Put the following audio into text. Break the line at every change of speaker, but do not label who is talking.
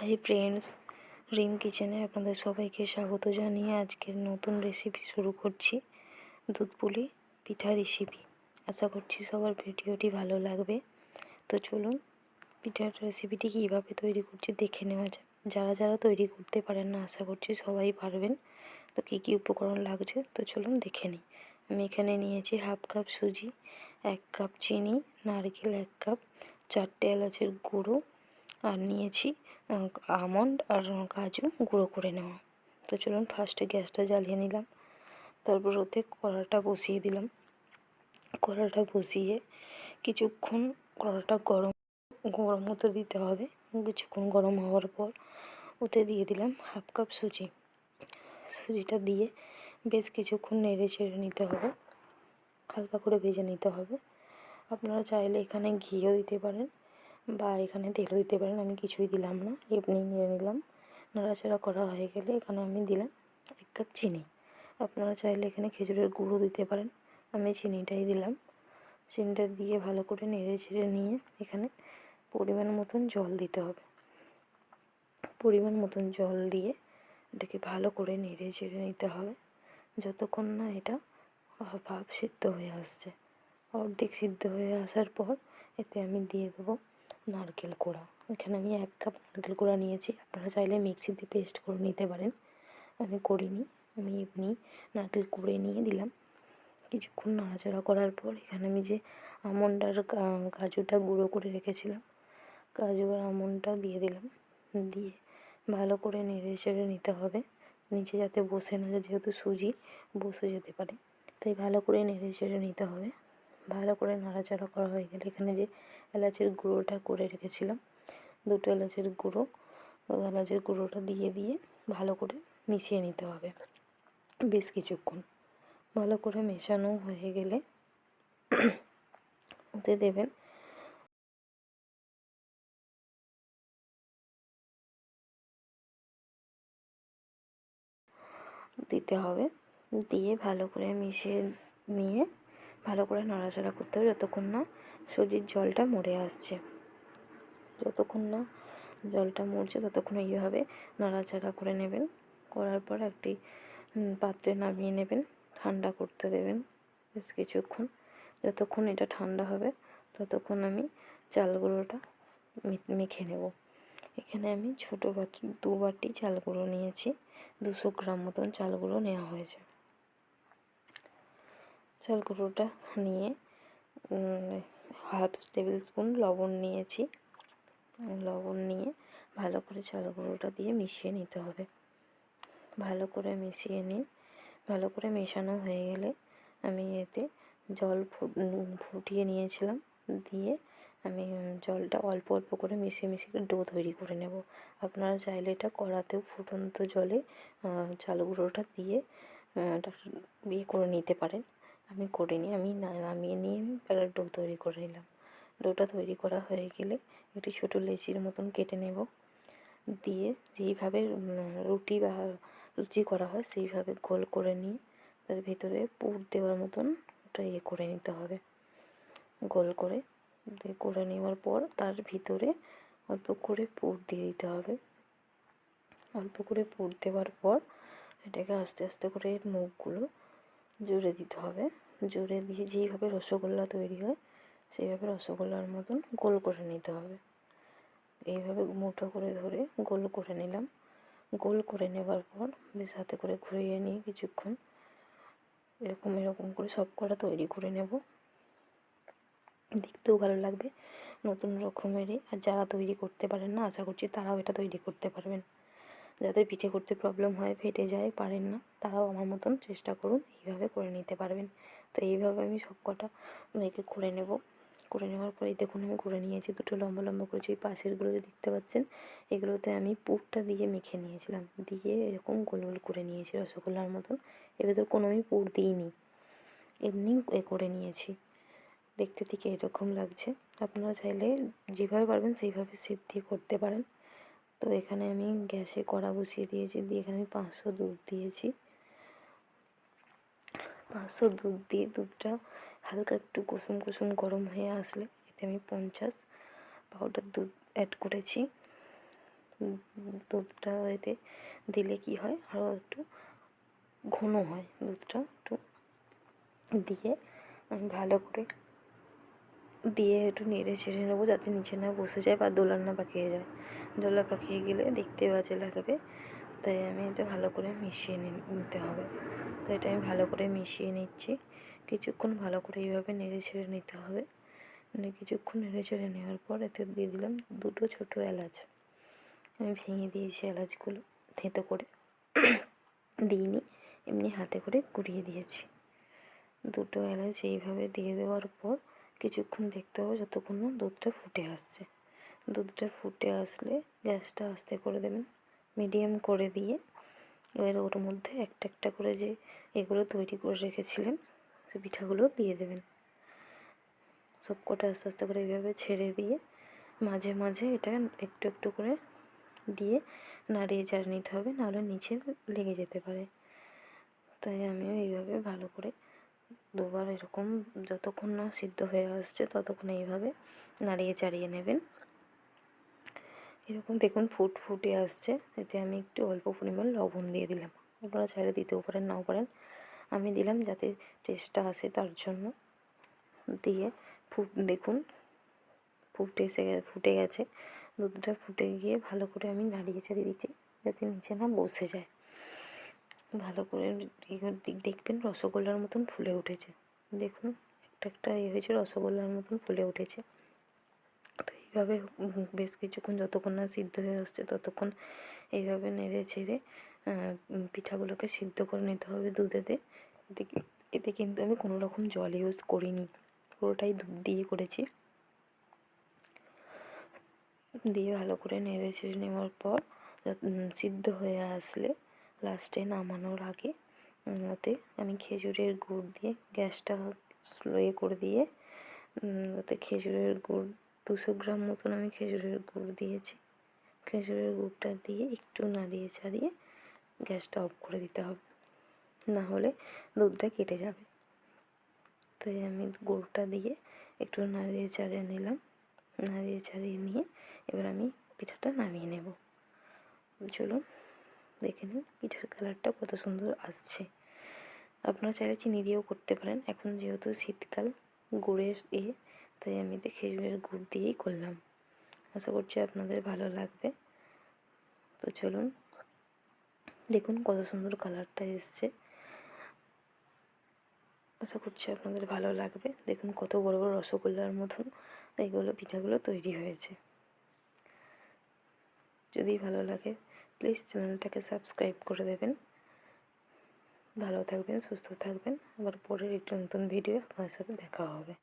Hi friends, রিম কিচেনে আপনাদের সবাইকে স্বাগত জানিয়ে আজকের নতুন রেসিপি শুরু করছি। দুধ পুলি পিঠা রেসিপি। আশা করছি সবার ভিডিওটি ভালো লাগবে। তো চলুন পিঠার রেসিপিটি কীভাবে তৈরি করছি দেখে নেওয়া যাক। যারা যারা তৈরি করতে পারেন না, আশা করছি সবাই পারবেন। তো কী কী উপকরণ লাগছে তো চলুন দেখে নিই। আমি এখানে নিয়েছি হাফ কাপ সুজি, 1 কাপ চিনি, নারকেল 1 কাপ, 4টে এলাচের গুঁড়ো, আর নিয়েছি আমন্ড আর কাজু গুঁড়ো করে নেওয়া। তো চলুন ফার্স্টে গ্যাসটা জ্বালিয়ে নিলাম, তারপর ওতে কড়াটা বসিয়ে দিলাম। কড়াটা বসিয়ে কিছুক্ষণ কড়াটা গরম হতে দিতে হবে। কিছুক্ষণ গরম হওয়ার পর ওতে দিয়ে দিলাম হাফ কাপ সুজি। সুজিটা দিয়ে বেশ কিছুক্ষণ নেড়ে চেড়ে নিতে হবে, হালকা করে ভেজে নিতে হবে। আপনারা চাইলে এখানে ঘিও দিতে পারেন বা এখানে তেলও দিতে পারেন। আমি কিছুই দিলাম না, এমনি নিয়ে নিলাম। নাড়াচাড়া করা হয়ে গেলে এখানে আমি দিলাম 1 কাপ চিনি। আপনারা চাইলে এখানে খেজুরের গুঁড়ো দিতে পারেন, আমি চিনিটাই দিলাম। চিনিটা দিয়ে ভালো করে নেড়ে ছেড়ে নিয়ে এখানে পরিমাণ মতন জল দিতে হবে। পরিমাণ মতন জল দিয়ে এটাকে ভালো করে নেড়ে চেড়ে নিতে হবে যতক্ষণ না এটা ভাপ সিদ্ধ হয়ে আসছে। অর্ধেক সিদ্ধ হয়ে আসার পর এতে আমি দিয়ে দেবো নারকেল কোড়া। এখানে আমি 1 কাপ নারকেল কোড়া নিয়েছি। আপনারা চাইলে মিক্সিতে পেস্ট করে নিতে পারেন, আমি করিনি। আমি এমনি নারকেল কুড়ে নিয়ে দিলাম। কিছুক্ষণ নাড়াচাড়া করার পর এখানে আমি যে আমন্ড আর কাজুটা গুঁড়ো করে রেখেছিলাম, কাজু আর আমন্ডটা দিয়ে দিলাম। দিয়ে ভালো করে নেড়ে চেড়ে নিতে হবে, নিচে যাতে বসে না যায়, যেহেতু সুজি বসে যেতে পারে, তাই ভালো করে নেড়ে চেড়ে নিতে হবে। ভালো করে নাড়াচাড়া করা হয়ে গেলে এখানে যে এলাচের গুঁড়োটা করে রেখেছিলাম, 2টো এলাচের গুঁড়ো, এলাচের গুঁড়োটা দিয়ে ভালো করে মিশিয়ে নিতে হবে বেশ কিছুক্ষণ। ভালো করে মেশানো হয়ে গেলে ওতে দেবেন দিতে হবে। দিয়ে ভালো করে মিশিয়ে নিয়ে ভালো করে নাড়াচাড়া করতে হবে যতক্ষণ না সুজির জলটা মরে আসছে। যতক্ষণ না জলটা মরছে ততক্ষণ এইভাবে নাড়াচাড়া করে নেবেন। করার পর একটি পাত্রে নামিয়ে নেবেন, ঠান্ডা করতে দেবেন বেশ কিছুক্ষণ। যতক্ষণ এটা ঠান্ডা হবে ততক্ষণ আমি চাল গুঁড়োটা মেখে নেব। এখানে আমি ছোটো বাটি 2 বাটি চাল গুঁড়ো নিয়েছি, 200 গ্রাম মতন চাল গুঁড়ো নেওয়া হয়েছে। চাল গুঁড়োটা নিয়ে হাফ টেবিল স্পুন লবণ নিয়েছি। লবণ নিয়ে ভালো করে চাল গুঁড়োটা দিয়ে মিশিয়ে নিতে হবে। ভালো করে মিশিয়ে নিয়ে ভালো করে মেশানো হয়ে গেলে আমি এতে জল ফুটিয়ে নিয়েছিলাম, দিয়ে আমি জলটা অল্প অল্প করে মিশিয়ে ডো তৈরি করে নেব। আপনারা চাইলে এটা কড়াতেও ফুটন্ত জলে চাল গুঁড়োটা দিয়ে ইয়ে করে নিতে পারেন। আমি করিনি, আমি নামিয়ে নিয়ে ডো তৈরি করে নিলাম। ডোটা তৈরি করা হয়ে গেলে একটি ছোটো লেচির মতন কেটে নেব, দিয়ে যেইভাবে রুটি বা লুচি করা হয় সেইভাবে গোল করে নিয়ে তার ভিতরে পুর দেওয়ার মতন ওটা ইয়ে করে নিতে হবে। গোল করে করে নেওয়ার পর তার ভিতরে অল্প করে পুর দিয়ে দিতে হবে। অল্প করে পুর দেওয়ার পর এটাকে আস্তে আস্তে করে এর মুখগুলো জুড়ে দিতে হবে। জুড়ে দিয়ে যেইভাবে রসগোল্লা তৈরি হয় সেইভাবে রসগোল্লার মতন গোল করে নিতে হবে। এইভাবে মুঠো করে ধরে গোল করে নিলাম। গোল করে নেওয়ার পর বেশ হাতে করে ঘুরিয়ে নিয়ে কিছুক্ষণ এরকম করে সব কটা তৈরি করে নেব। দেখতেও ভালো লাগবে, নতুন রকমেরই। আর যারা তৈরি করতে পারেন না, আশা করছি তারাও এটা তৈরি করতে পারবেন। যাদের পিঠে করতে প্রবলেম হয়, ফেটে যায়, পারেন না, তারাও আমার মতন চেষ্টা করুন, এইভাবে করে নিতে পারবেন। তো এইভাবে আমি সব কটা মেখে করে নেব। করে নেওয়ার পরে দেখুন আমি করে নিয়েছি, 2টো লম্বা লম্বা করেছি। ওই পাশেরগুলো যে দেখতে পাচ্ছেন এগুলোতে আমি পুরটা দিয়ে মেখে নিয়েছিলাম, দিয়ে এরকম গোল গোল করে নিয়েছি রসগোল্লার মতন। এর ভেতর কোনো আমি পুর দিইনি, এমনি করে নিয়েছি। দেখতে থেকে এরকম লাগছে। আপনারা চাইলে যেভাবে পারবেন সেইভাবে শেপ দিয়ে করতে পারেন। তো এখানে আমি গ্যাসে কড়া বসিয়ে দিয়েছি, দিয়ে এখানে আমি 500 দুধ দিয়েছি। 500 দুধ দিয়ে দুধটা হালকা একটু কুসুম কুসুম গরম হয়ে আসলে এতে আমি 50 পাউডার দুধ অ্যাড করেছি। দুধটা এতে দিলে কি হয়, আরও একটু ঘন হয় দুধটা। একটু দিয়ে আমি ভালো করে দিয়ে একটু নেড়ে ছেড়ে নেবো, যাতে নিচে না বসে যায় বা দোলা না পাকিয়ে যায়। দোলা পাকিয়ে গেলে দেখতে বাজে লাগবে, তাই আমি এটা ভালো করে মিশিয়ে নিতে হবে। তো এটা আমি ভালো করে মিশিয়ে নিচ্ছি। কিছুক্ষণ ভালো করে এইভাবে নেড়ে ছেড়ে নিতে হবে। কিছুক্ষণ নেড়ে ছেড়ে নেওয়ার পর এতে দিয়ে দিলাম 2টো ছোটো এলাচ। আমি ভেঙে দিয়েছি এলাচগুলো, থেঁতো করে দিইনি, এমনি হাতে করে কুড়িয়ে দিয়েছি। 2টো এলাচ এইভাবে দিয়ে দেওয়ার পর কিছুক্ষণ দেখতে হবে যতক্ষণ না দুধটা ফুটে আসছে। দুধটা ফুটে আসলে গ্যাসটা আস্তে করে দেবেন, মিডিয়াম করে দিয়ে এবার ওর মধ্যে একটা একটা করে যে এগুলো তৈরি করে রেখেছিলেন সে পিঠাগুলো দিয়ে দেবেন। সব কটা আস্তে আস্তে করে এইভাবে ছেড়ে দিয়ে মাঝে মাঝে এটা একটু একটু করে দিয়ে নাড়িয়ে চাড়িয়ে নিতে হবে, নাহলে নিচে লেগে যেতে পারে। তাই আমিও এইভাবে ভালো করে দুবার এরকম যতক্ষণ না সিদ্ধ হয়ে আসছে ততক্ষণ এইভাবে নাড়িয়ে চাড়িয়ে নেবেন। এরকম দেখুন ফুটে আসছে, এতে আমি একটু অল্প পরিমাণ লবণ দিয়ে দিলাম। আপনারা চাইলে দিতেও পারেন, নাও পারেন, আমি দিলাম যাতে টেস্টটা আসে তার জন্য। দিয়ে দেখুন ফুটে গেছে, দুধটা ফুটে গিয়ে ভালো করে আমি নাড়িয়ে চাড়িয়ে দিচ্ছি যাতে নিচে না বসে যায়। ভালো করে দেখবেন রসগোল্লার মতন ফুলে উঠেছে। দেখুন একটা একটা হয়েছে, রসগোল্লার মতন ফুলে উঠেছে। তো এইভাবে বেশ কিছুক্ষণ যতক্ষণ না সিদ্ধ হয়ে আসছে ততক্ষণ এইভাবে নেড়ে ছেড়ে পিঠাগুলোকে সিদ্ধ করে নিতে হবে দুধেতে। এতে কিন্তু আমি কোনো রকম জল ইউজ করিনি, পুরোটাই দুধ দিয়ে করেছি। দিয়ে ভালো করে নেড়ে ছেড়ে নেওয়ার পর সিদ্ধ হয়ে আসলে লাস্টে নামানোর আগে ওতে আমি খেজুরের গুড় দিয়ে গ্যাসটা স্লো করে দিয়ে ওতে খেজুরের গুড় 200 গ্রাম মতন আমি খেজুরের গুড় দিয়েছি। খেজুরের গুড়টা দিয়ে একটু নাড়িয়ে ছাড়িয়ে গ্যাসটা অফ করে দিতে হবে, না হলে দুধটা কেটে যাবে। তাই আমি গুড়টা দিয়ে একটু নাড়িয়ে চাড়িয়ে নিলাম। নাড়িয়ে ছাড়িয়ে নিয়ে এবার আমি পিঠাটা নামিয়ে নেব। চলুন দেখে নিন পিঠার কালারটা কত সুন্দর আসছে। আপনারা চাইলে চিনি দিয়েও করতে পারেন, এখন যেহেতু শীতকাল গুড়ের তাই আমি খেজুরের গুড় দিয়েই করলাম। আশা করছি আপনাদের ভালো লাগবে। তো চলুন দেখুন কত সুন্দর কালারটা এসছে, আশা করছি আপনাদের ভালো লাগবে। দেখুন কত বড় বড় রসগোল্লার মতন এইগুলো পিঠাগুলো তৈরি হয়েছে। যদি ভালো লাগে প্লিজ চ্যানেলটাকে সাবস্ক্রাইব করে দেবেন। ভালো থাকবেন, সুস্থ থাকবেন। আবার পরের একটি নতুন ভিডিও আপনার সাথে দেখা হবে।